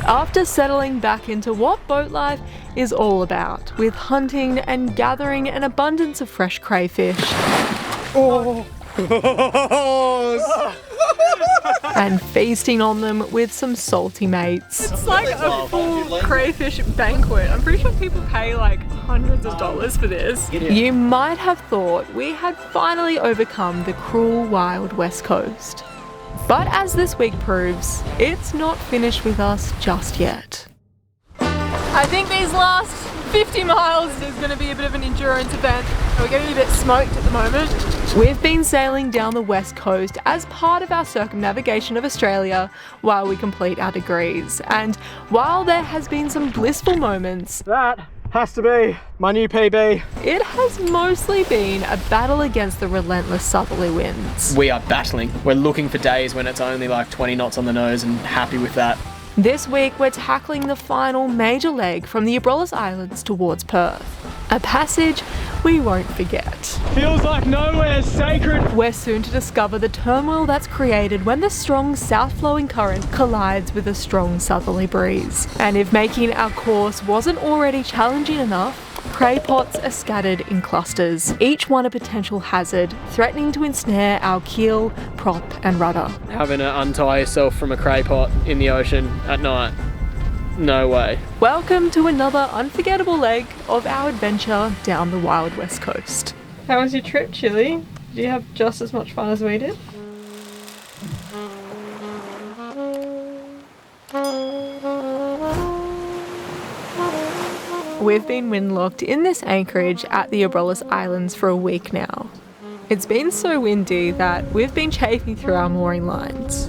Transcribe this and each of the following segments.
After settling back into what boat life is all about, with hunting and gathering an abundance of fresh crayfish. Oh. And feasting on them with some salty mates. It's like a full crayfish banquet. I'm pretty sure people pay like hundreds of dollars for this. You might have thought we had finally overcome the cruel wild west coast. But as this week proves, it's not finished with us just yet. I think these last 50 miles is going to be a bit of an endurance event. We're getting a bit smoked at the moment. We've been sailing down the west coast as part of our circumnavigation of Australia while we complete our degrees. And while there has been some blissful moments, That has to be my new PB. it has mostly been a battle against the relentless southerly winds. We are battling. We're looking for days when it's only like 20 knots on the nose and happy with that. This week we're tackling the final major leg from the Abrolhos Islands towards Perth. A passage we won't forget. Feels like nowhere's sacred. We're soon to discover the turmoil that's created when the strong south-flowing current collides with a strong southerly breeze. And if making our course wasn't already challenging enough, cray pots are scattered in clusters, each one a potential hazard, threatening to ensnare our keel, prop and rudder. Having to untie yourself from a cray pot in the ocean at night. No way. Welcome to another unforgettable leg of our adventure down the wild west coast. How was your trip, Chili? Did you have just as much fun as we did? We've been windlocked in this anchorage at the Abrolhos Islands for a week now. It's been so windy that we've been chafing through our mooring lines.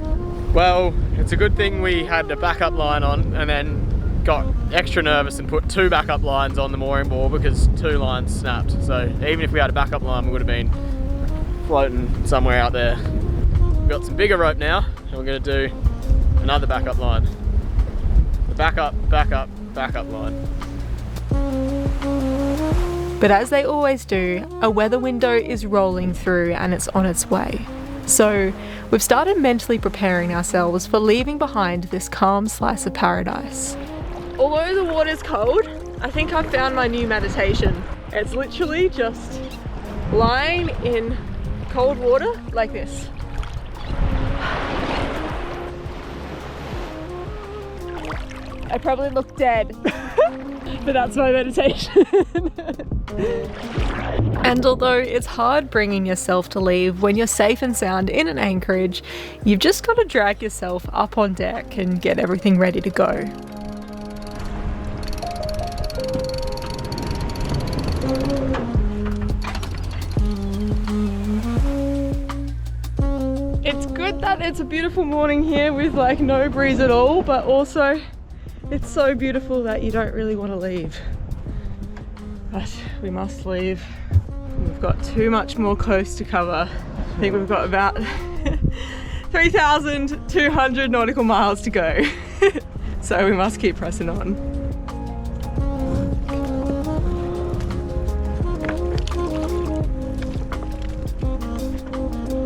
Well, it's a good thing we had a backup line on and then got extra nervous and put 2 backup lines on the mooring ball because 2 lines snapped. So even if we had a backup line, we would have been floating somewhere out there. We've got some bigger rope now and we're going to do another backup line. The backup line. But as they always do, a weather window is rolling through and it's on its way. So we've started mentally preparing ourselves for leaving behind this calm slice of paradise. Although the water's cold, I think I've found my new meditation. It's literally just lying in cold water like this. I probably look dead, but that's my meditation. And although it's hard bringing yourself to leave when you're safe and sound in an anchorage, you've just got to drag yourself up on deck and get everything ready to go. It's good that it's a beautiful morning here with like no breeze at all, but also it's so beautiful that you don't really want to leave. But we must leave. We've got too much more coast to cover. I think we've got about 3,200 nautical miles to go. So we must keep pressing on.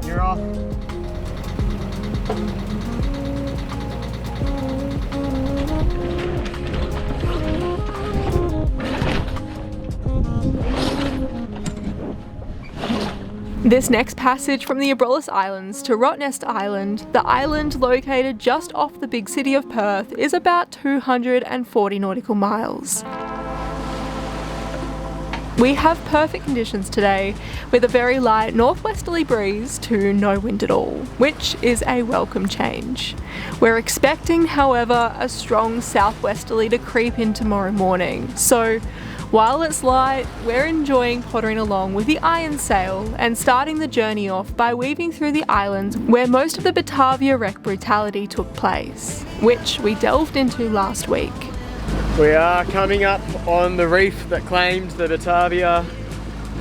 You're off. This next passage from the Abrolhos Islands to Rottnest Island, the island located just off the big city of Perth, is about 240 nautical miles. We have perfect conditions today, with a very light northwesterly breeze to no wind at all, which is a welcome change. We're expecting, however, a strong southwesterly to creep in tomorrow morning, so while it's light, we're enjoying pottering along with the iron sail and starting the journey off by weaving through the islands where most of the Batavia wreck brutality took place, which we delved into last week. We are coming up on the reef that claimed the Batavia.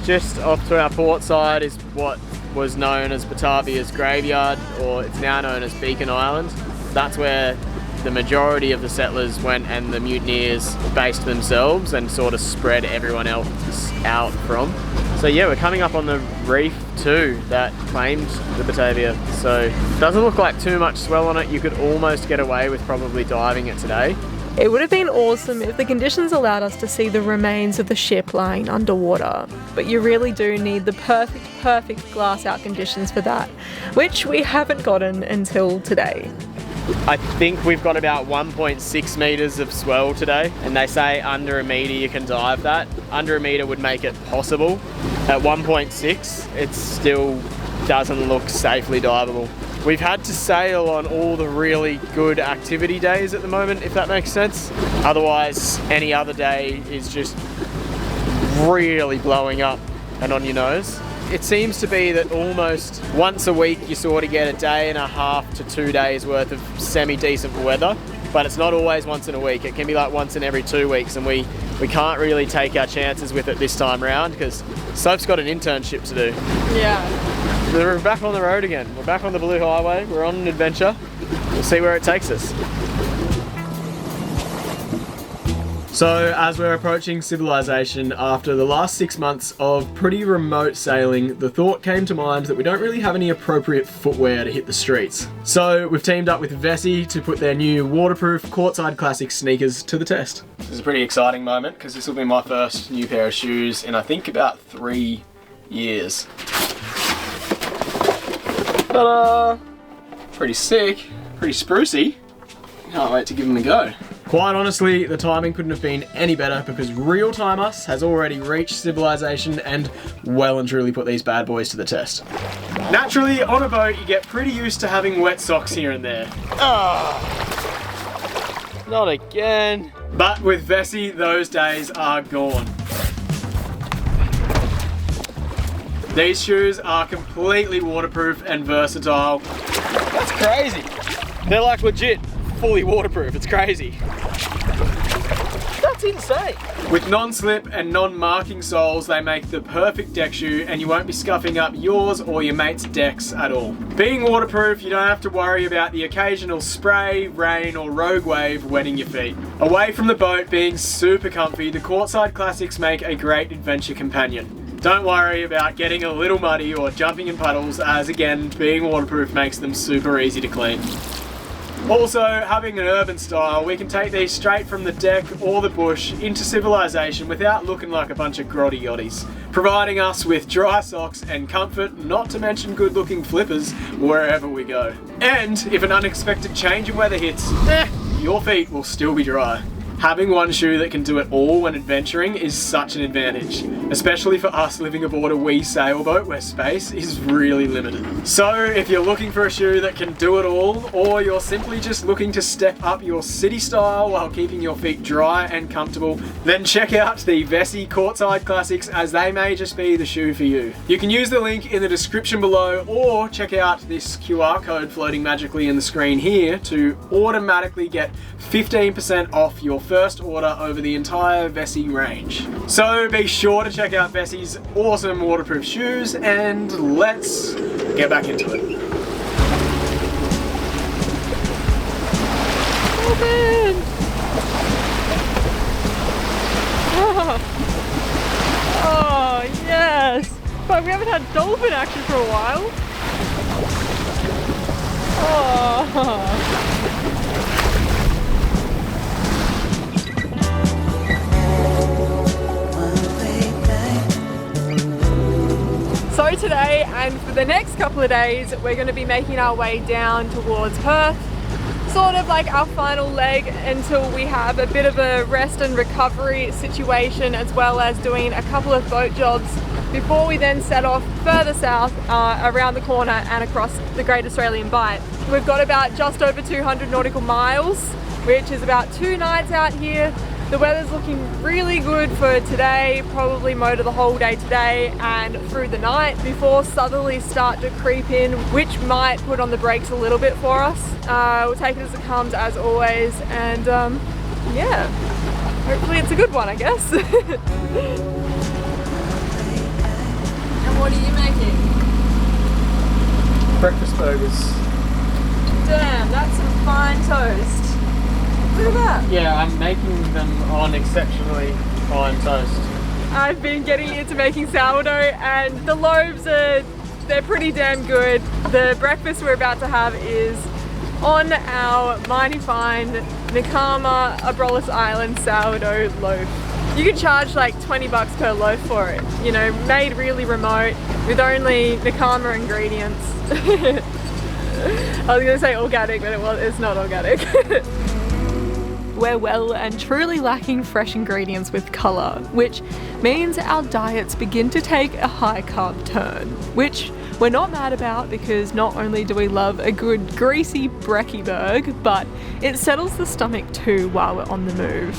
Just off to our port side is what was known as Batavia's graveyard, or it's now known as Beacon Island. That's where the majority of the settlers went and the mutineers based themselves and sort of spread everyone else out from. So yeah, we're coming up on the reef too that claimed the Batavia. So it doesn't look like too much swell on it. You could almost get away with probably diving it today. It would have been awesome if the conditions allowed us to see the remains of the ship lying underwater, but you really do need the perfect glass out conditions for that, which we haven't gotten until today. I think we've got about 1.6 meters of swell today, and they say under a meter you can dive that. Under a meter would make it possible. At 1.6, it still doesn't look safely diveable. We've had to sail on all the really good activity days at the moment, if that makes sense. Otherwise, any other day is just really blowing up and on your nose. It seems to be that almost once a week you sort of get a day and a half to 2 days worth of semi-decent weather, but it's not always once in a week. It can be like once in every 2 weeks, and we can't really take our chances with it this time round because Soap's got an internship to do. Yeah. We're back on the road again. We're back on the Blue Highway. We're on an adventure. We'll see where it takes us. So as we're approaching civilization, after the last 6 months of pretty remote sailing, the thought came to mind that we don't really have any appropriate footwear to hit the streets. So we've teamed up with Vessi to put their new waterproof Courtside Classic sneakers to the test. This is a pretty exciting moment because this will be my first new pair of shoes in I think about 3 years. Ta-da! Pretty sick, pretty sprucey. Can't wait to give them a go. Quite honestly, the timing couldn't have been any better because real-time us has already reached civilization and well and truly put these bad boys to the test. Naturally, on a boat, you get pretty used to having wet socks here and there. Not again. But with Vessi, those days are gone. These shoes are completely waterproof and versatile. That's crazy. They're like legit fully waterproof. It's crazy. That's insane. With non-slip and non-marking soles, they make the perfect deck shoe and you won't be scuffing up yours or your mate's decks at all. Being waterproof, you don't have to worry about the occasional spray, rain or rogue wave wetting your feet. Away from the boat being super comfy, the Courtside Classics make a great adventure companion. Don't worry about getting a little muddy or jumping in puddles, as again, being waterproof makes them super easy to clean. Also, having an urban style, we can take these straight from the deck or the bush into civilization without looking like a bunch of grotty yachties, providing us with dry socks and comfort, not to mention good looking flippers wherever we go. And if an unexpected change in weather hits, your feet will still be dry. Having one shoe that can do it all when adventuring is such an advantage, especially for us living aboard a wee sailboat where space is really limited. So if you're looking for a shoe that can do it all, or you're simply just looking to step up your city style while keeping your feet dry and comfortable, then check out the Vessi Courtside Classics, as they may just be the shoe for you. You can use the link in the description below, or check out this QR code floating magically in the screen here to automatically get 15% off your first order over the entire Vessi range. So be sure to check out Vessi's awesome waterproof shoes, and let's get back into it. Oh man! Oh yes! But we haven't had dolphin action for a while. Oh. So today and for the next couple of days, we're going to be making our way down towards Perth, sort of like our final leg until we have a bit of a rest and recovery situation, as well as doing a couple of boat jobs before we then set off further south around the corner and across the Great Australian Bight. We've got about just over 200 nautical miles, which is about 2 nights out here. The weather's looking really good for today, probably motor the whole day today and through the night before southerlies start to creep in, which might put on the brakes a little bit for us. We'll take it as it comes, as always, and yeah, hopefully it's a good one, I guess. And what are you making? Breakfast burgers. Damn, that's some fine toast. Look at that. Yeah, I'm making them on exceptionally fine toast. I've been getting into making sourdough, and the loaves they're pretty damn good. The breakfast we're about to have is on our mighty fine Nakama Abrolhos Islands sourdough loaf. You can charge like 20 bucks per loaf for it. You know, made really remote with only Nakama ingredients. I was gonna say organic, but it's not organic. We're well and truly lacking fresh ingredients with colour, which means our diets begin to take a high carb turn, which we're not mad about because not only do we love a good greasy brekkie-berg, but it settles the stomach too while we're on the move.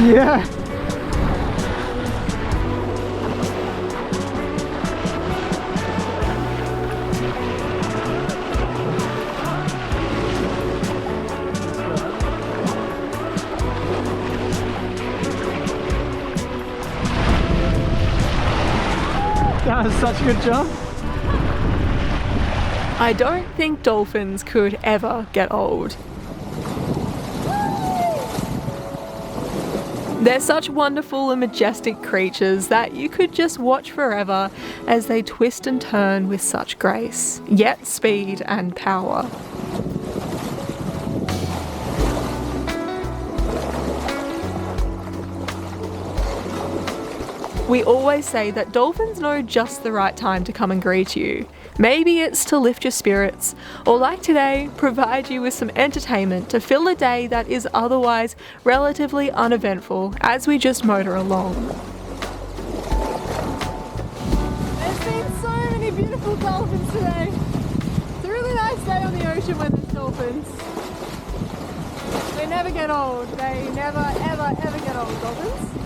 Yeah. That was such a good jump. I don't think dolphins could ever get old. They're such wonderful and majestic creatures that you could just watch forever as they twist and turn with such grace, yet speed and power. We always say that dolphins know just the right time to come and greet you. Maybe it's to lift your spirits, or like today, provide you with some entertainment to fill a day that is otherwise relatively uneventful as we just motor along. There's been so many beautiful dolphins today. It's a really nice day on the ocean when there's dolphins. They never get old. They never, ever, ever get old, dolphins.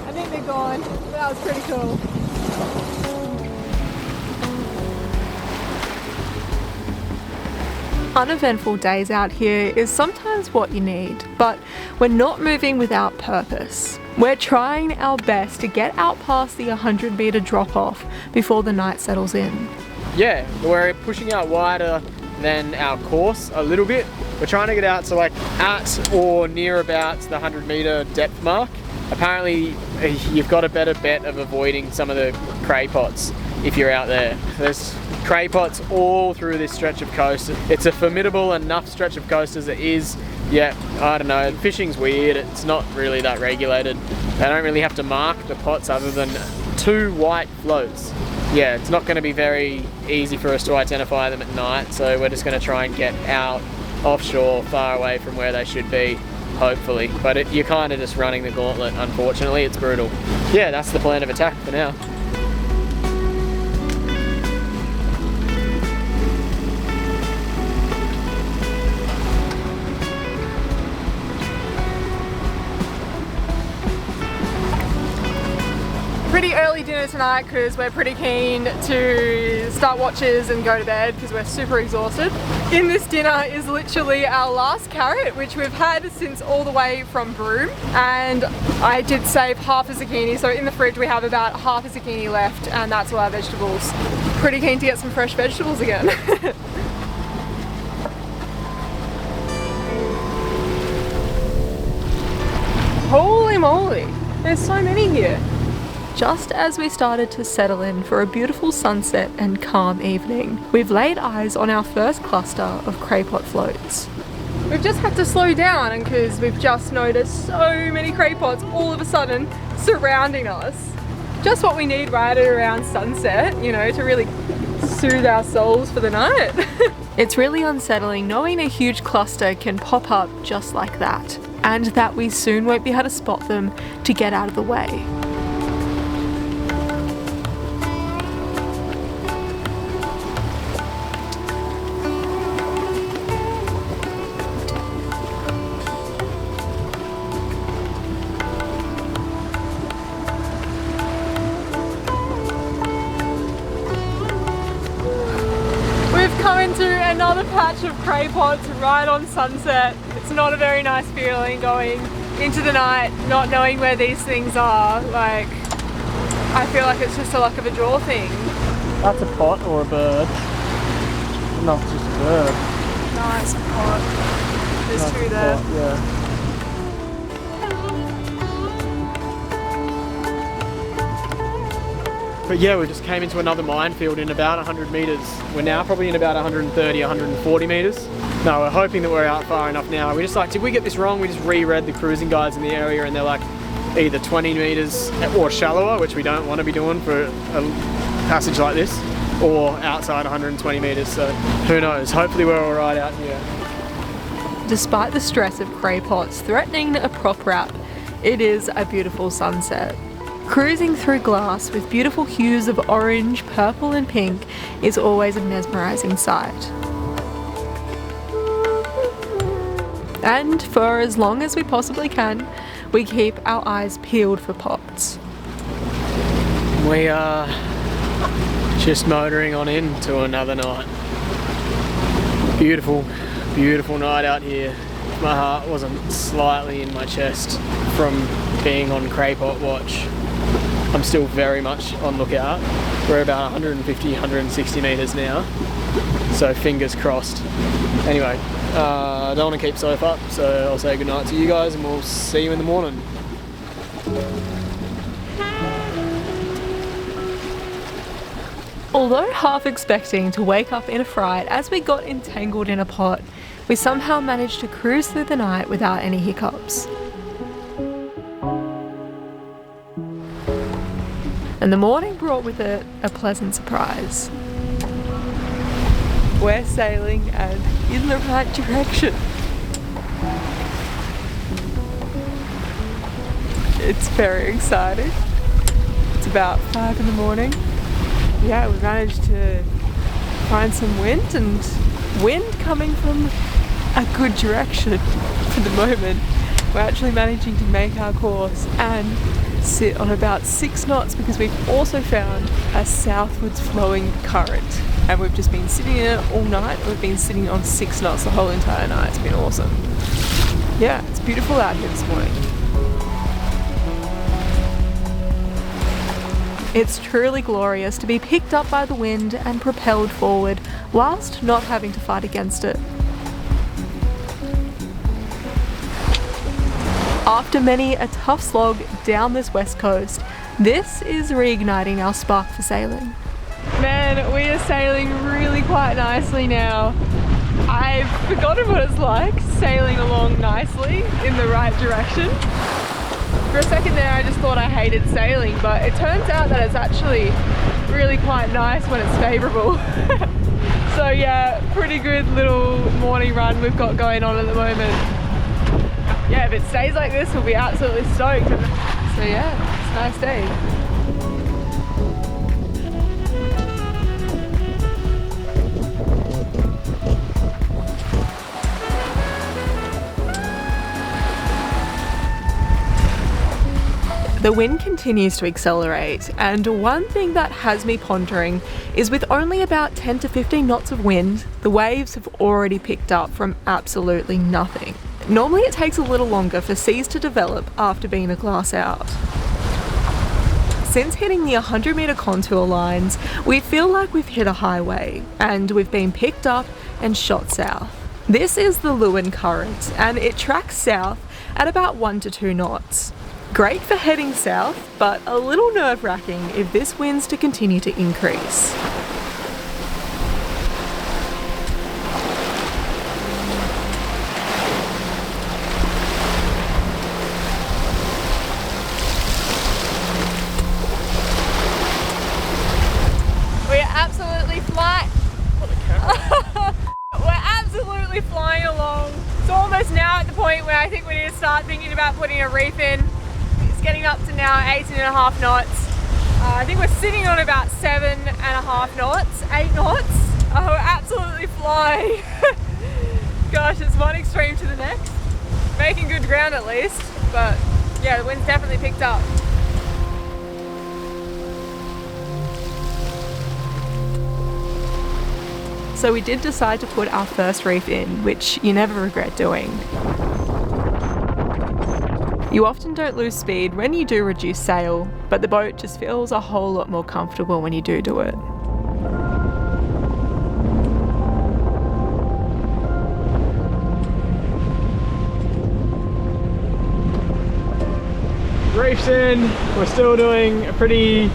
I think they're gone. That was pretty cool. Uneventful days out here is sometimes what you need, but we're not moving without purpose. We're trying our best to get out past the 100-metre drop-off before the night settles in. Yeah, we're pushing out wider than our course a little bit. We're trying to get out to like at or near about the 100-metre depth mark. Apparently you've got a better bet of avoiding some of the cray pots if you're out there. There's cray pots all through this stretch of coast. It's a formidable enough stretch of coast as it is. Yeah, I don't know, fishing's weird, it's not really that regulated. They don't really have to mark the pots other than 2 white floats. Yeah, it's not going to be very easy for us to identify them at night, so we're just going to try and get out offshore, far away from where they should be, hopefully. But you're kind of just running the gauntlet, unfortunately. It's brutal. Yeah, that's the plan of attack for now. Pretty early dinner tonight because we're pretty keen to start watches and go to bed because we're super exhausted. In this dinner is literally our last carrot, which we've had since all the way from Broome, and I did save half a zucchini, so in the fridge we have about half a zucchini left, and that's all our vegetables. Pretty keen to get some fresh vegetables again. Holy moly, there's so many here. Just as we started to settle in for a beautiful sunset and calm evening, we've laid eyes on our first cluster of cray pot floats. We've just had to slow down because we've just noticed so many cray pots all of a sudden surrounding us. Just what we need right at around sunset, you know, to really soothe our souls for the night. It's really unsettling knowing a huge cluster can pop up just like that, and that we soon won't be able to spot them to get out of the way. Into another patch of cray pots right on sunset. It's not a very nice feeling going into the night not knowing where these things are. Like, I feel like it's just a luck of a draw thing. That's a pot or a bird. No, it's just a bird. No, it's a pot. There's That's two a there. pot, yeah. But yeah, we just came into another minefield in about 100 metres. We're now probably in about 130, 140 metres. No, we're hoping that we're out far enough now. We just like, did we get this wrong? We just reread the cruising guides in the area and they're like either 20 metres or shallower, which we don't want to be doing for a passage like this, or outside 120 metres, so who knows. Hopefully we're all right out here. Despite the stress of cray pots threatening a prop wrap, it is a beautiful sunset. Cruising through glass with beautiful hues of orange, purple and pink is always a mesmerising sight. And for as long as we possibly can, we keep our eyes peeled for pots. We are just motoring on into another night. Beautiful, beautiful night out here. If my heart wasn't slightly in my chest from being on cray pot watch, I'm still very much on lookout. We're about 150, 160 metres now, so fingers crossed. Anyway, I don't want to keep Soph up, so I'll say goodnight to you guys and we'll see you in the morning. Although half expecting to wake up in a fright as we got entangled in a pot, we somehow managed to cruise through the night without any hiccups. And the morning brought with it a pleasant surprise. We're sailing and in the right direction. It's very exciting. It's about 5 in the morning. Yeah, we managed to find some wind, and wind coming from a good direction for the moment. We're actually managing to make our course and sit on about 6 knots because we've also found a southwards flowing current, and we've just been sitting in it all night. We've been sitting on 6 knots the whole entire night. It's been awesome. Yeah, it's beautiful out here this morning. It's truly glorious to be picked up by the wind and propelled forward whilst not having to fight against it. After many a tough slog down this west coast, this is reigniting our spark for sailing. Man, we are sailing really quite nicely now. I've forgotten what it's like sailing along nicely in the right direction. For a second there I just thought I hated sailing, but it turns out that it's actually really quite nice when it's favourable. So yeah, pretty good little morning run we've got going on at the moment. Yeah, if it stays like this, we'll be absolutely stoked. So yeah, it's a nice day. The wind continues to accelerate, and one thing that has me pondering is with only about 10 to 15 knots of wind, the waves have already picked up from absolutely nothing. Normally it takes a little longer for seas to develop after being a glass out. Since hitting the 100 metre contour lines, we feel like we've hit a highway, and we've been picked up and shot south. This is the Lewin Current, and it tracks south at about 1 to 2 knots. Great for heading south, but a little nerve-wracking if this wind's to continue to increase. We're absolutely flying. We're absolutely flying along. It's almost now at the point where I think we need to start thinking about putting a reef in. It's getting up to now 18.5 knots. I think we're sitting on about 7.5 knots, 8 knots. We're absolutely flying. Gosh, it's one extreme to the next. Making good ground at least, but yeah, the wind's definitely picked up. So we did decide to put our first reef in, which you never regret doing. You often don't lose speed when you do reduce sail, but the boat just feels a whole lot more comfortable when you do it. Reef's in, we're still doing a pretty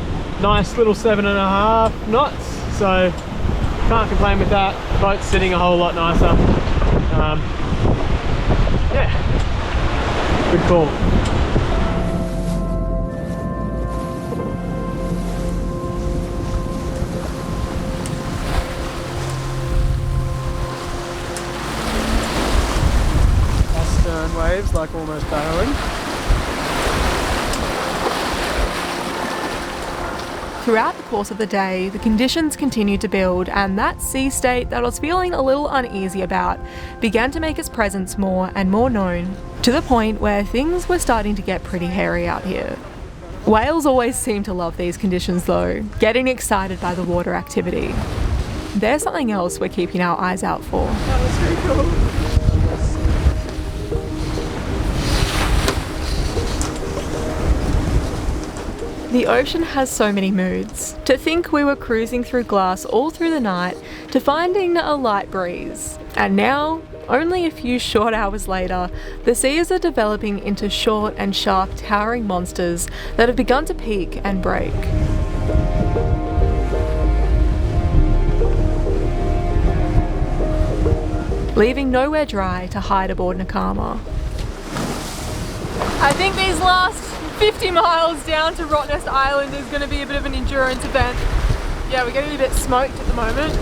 nice little 7.5 knots, so can't complain with that. Boat's sitting a whole lot nicer. Yeah, good call. Stern waves like almost barreling. Throughout the course of the day, the conditions continued to build, and that sea state that I was feeling a little uneasy about began to make its presence more and more known, to the point where things were starting to get pretty hairy out here. Whales always seem to love these conditions though, getting excited by the water activity. There's something else we're keeping our eyes out for. That was pretty cool. The ocean has so many moods. To think we were cruising through glass all through the night to finding a light breeze. And now, only a few short hours later, the seas are developing into short and sharp towering monsters that have begun to peak and break. Leaving nowhere dry to hide aboard Nakama. I think these last 50 miles down to Rottnest Island is going to be a bit of an endurance event. Yeah, we're getting a bit smoked at the moment.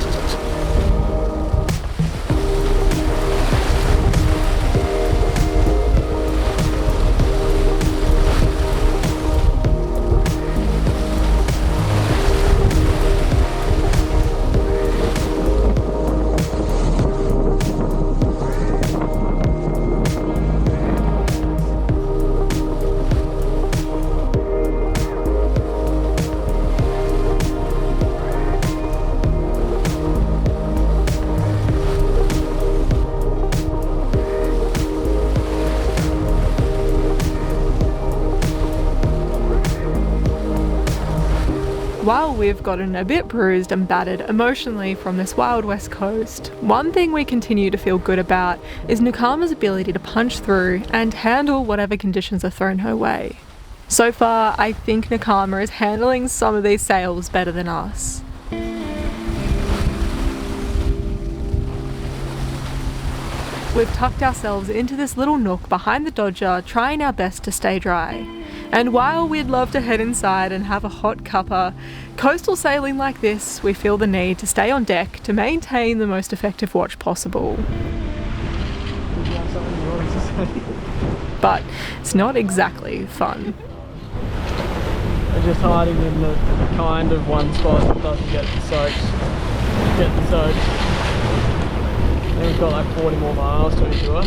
While we've gotten a bit bruised and battered emotionally from this wild west coast, one thing we continue to feel good about is Nakama's ability to punch through and handle whatever conditions are thrown her way. So far, I think Nakama is handling some of these sails better than us. We've tucked ourselves into this little nook behind the Dodger, trying our best to stay dry. And while we'd love to head inside and have a hot cuppa, coastal sailing like this, we feel the need to stay on deck to maintain the most effective watch possible. Did you have something you wanted to say? But it's not exactly fun. We're just hiding in the kind of one spot that doesn't get soaked. I think we've got like 40 more miles to endure.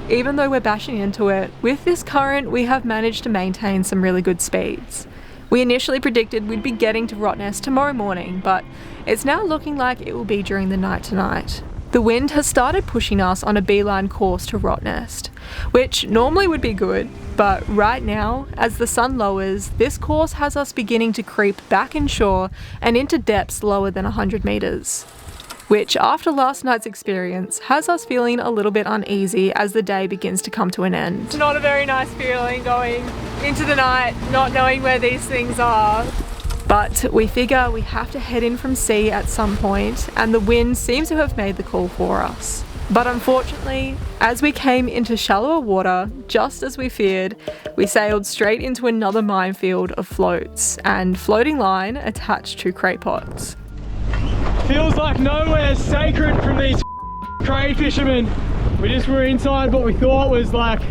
Even though we're bashing into it, with this current we have managed to maintain some really good speeds. We initially predicted we'd be getting to Rottnest tomorrow morning, but it's now looking like it will be during the night tonight. The wind has started pushing us on a beeline course to Rottnest, which normally would be good, but right now, as the sun lowers, this course has us beginning to creep back inshore and into depths lower than 100 metres. Which, after last night's experience, has us feeling a little bit uneasy as the day begins to come to an end. It's not a very nice feeling going into the night, not knowing where these things are. But we figure we have to head in from sea at some point, and the wind seems to have made the call for us. But unfortunately, as we came into shallower water, just as we feared, we sailed straight into another minefield of floats and floating line attached to cray pots. Feels like nowhere's sacred from these cray fishermen. We just were inside what we thought was like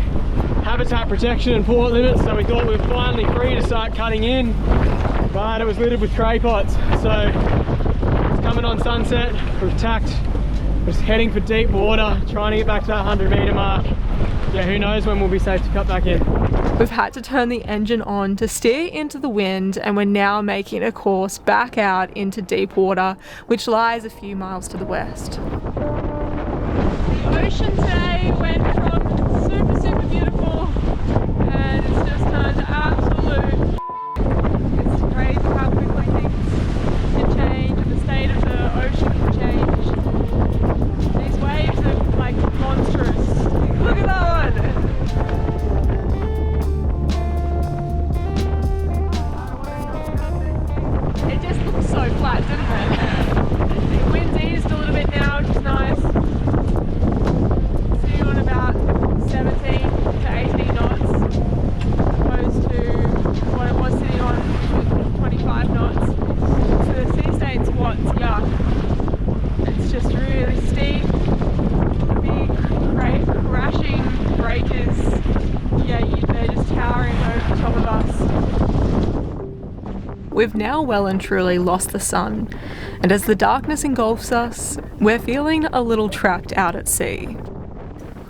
habitat protection and port limits, so we thought we were finally free to start cutting in, but it was littered with cray pots. So it's coming on sunset, we've tacked, we're just heading for deep water, trying to get back to that 100 metre mark. Yeah, who knows when we'll be safe to cut back in. We've had to turn the engine on to steer into the wind, and we're now making a course back out into deep water, which lies a few miles to the west. The ocean today went from super beautiful, and it's just turned to absolute. It's crazy how quickly things can change, and the state of the ocean can change. These waves are like monsters. we've now well and truly lost the sun, and as the darkness engulfs us, we're feeling a little trapped out at sea.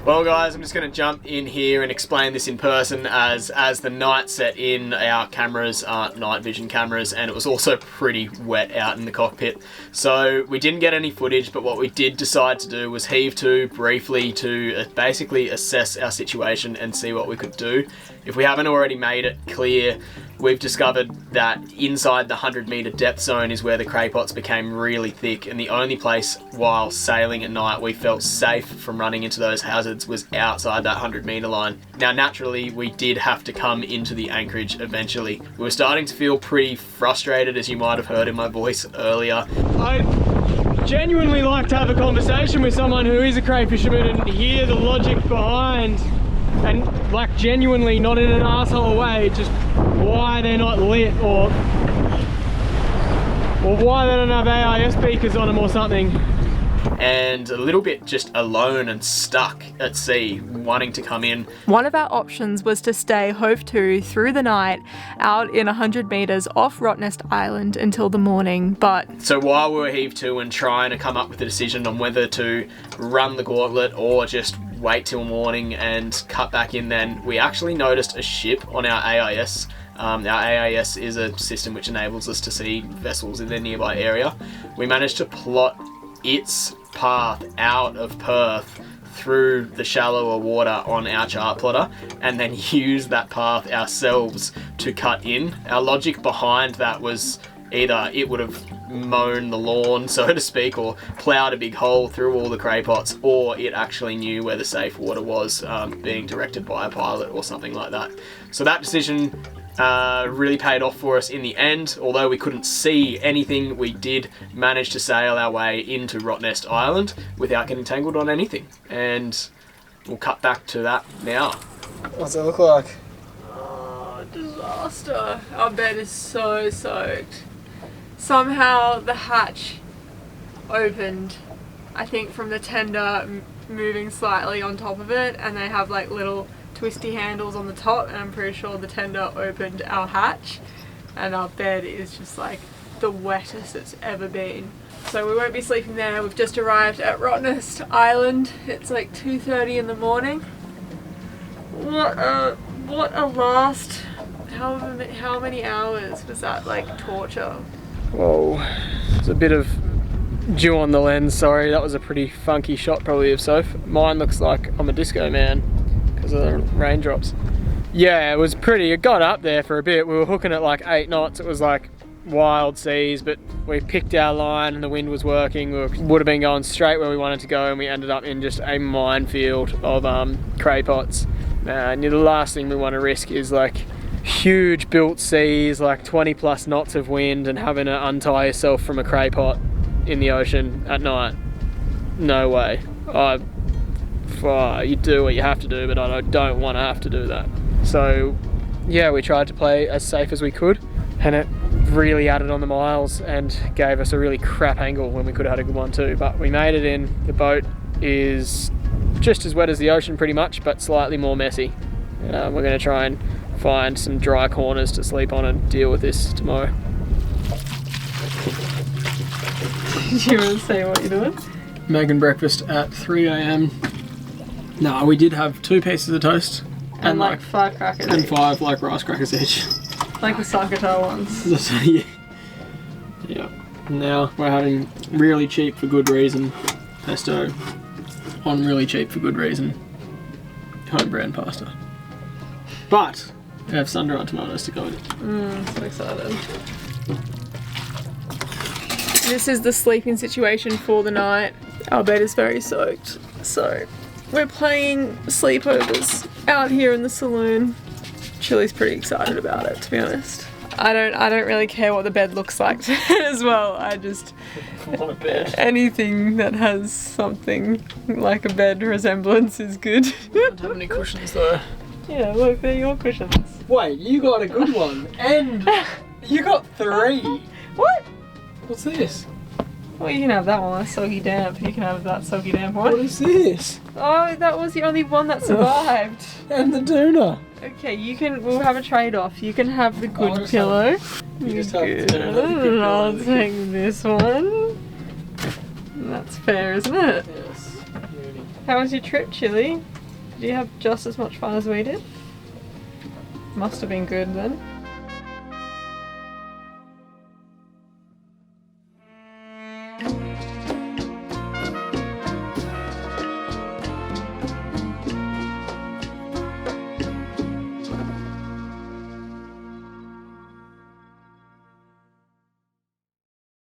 Well guys, I'm just going to jump in here and explain this in person as the night set in, our cameras aren't night vision cameras, and it was also pretty wet out in the cockpit. So we didn't get any footage, but what we did decide to do was heave to briefly to basically assess our situation and see what we could do. If we haven't already made it clear, we've discovered that inside the 100-metre depth zone is where the cray pots became really thick, and the only place while sailing at night we felt safe from running into those hazards was outside that 100-metre line. Now naturally we did have to come into the anchorage eventually. We were starting to feel pretty frustrated, as you might have heard in my voice earlier. I genuinely like to have a conversation with someone who is a cray fisherman and hear the logic behind, and like genuinely, not in an asshole way, just why they're not lit, or why they don't have AIS beakers on them or something. And a little bit just alone and stuck at sea, wanting to come in. One of our options was to stay hove to through the night out in 100 metres off Rottnest Island until the morning, but... So while we were heaved to and trying to come up with a decision on whether to run the gauntlet or just wait till morning and cut back in, then we actually noticed a ship on our AIS. Our AIS is a system which enables us to see vessels in the nearby area. We managed to plot its path out of Perth through the shallower water on our chart plotter, and then use that path ourselves to cut in. Our logic behind that was either it would have mown the lawn, so to speak, or ploughed a big hole through all the cray pots, or it actually knew where the safe water was, being directed by a pilot or something like that. So that decision really paid off for us in the end. Although we couldn't see anything, we did manage to sail our way into Rottnest Island without getting tangled on anything, and we'll cut back to that now. What's it look like? Oh, disaster. Our bed is so soaked. Somehow the hatch opened, I think from the tender moving slightly on top of it, and they have like little twisty handles on the top, and I'm pretty sure the tender opened our hatch, and our bed is just like the wettest it's ever been. So we won't be sleeping there. We've just arrived at Rottnest Island. It's like 2:30 in the morning. What a last, how many hours was that, like torture? Whoa, there's a bit of dew on the lens, sorry. That was a pretty funky shot probably of Soph. Mine looks like I'm a disco man because of the raindrops. Yeah, it was pretty, it got up there for a bit. We were hooking at like 8 knots. It was like wild seas, but we picked our line and the wind was working. We would have been going straight where we wanted to go, and we ended up in just a minefield of cray pots. And the last thing we want to risk is like huge built seas, like 20 plus knots of wind, and having to untie yourself from a cray pot in the ocean at night. No way. You do what you have to do, but I don't want to have to do that. So yeah, we tried to play as safe as we could, and it really added on the miles and gave us a really crap angle when we could have had a good one too. But we made it in. The boat is just as wet as the ocean pretty much, but slightly more messy. We're going to try and find some dry corners to sleep on and deal with this tomorrow. Do you want to say what you're doing? Making breakfast at 3 AM. No, we did have 2 pieces of toast. And like 5 crackers And each. 5 like rice crackers each. Like the Sakata ones. Yeah. Now we're having really cheap for good reason pesto on really cheap for good reason home brand pasta. But we have sun-dried tomatoes to go with it. So excited. This is the sleeping situation for the night. Our bed is very soaked, so we're playing sleepovers out here in the saloon. Chili's pretty excited about it, to be honest. I don't really care what the bed looks like as well. I just want a bed. Anything that has something like a bed resemblance is good. Don't have any cushions though. Yeah, look, they're your cushions. Wait, you got a good one, and you got 3. What? What's this? Well, you can have that one, that's soggy damp. You can have that soggy damp one. What is this? Oh, that was the only one that survived. And the doona. Okay, we'll have a trade-off. You can have the good pillow. You just have to turn Good. it. I'll take this one. That's fair, isn't it? Yes. How was your trip, Chili? Did you have just as much fun as we did? Must have been good then.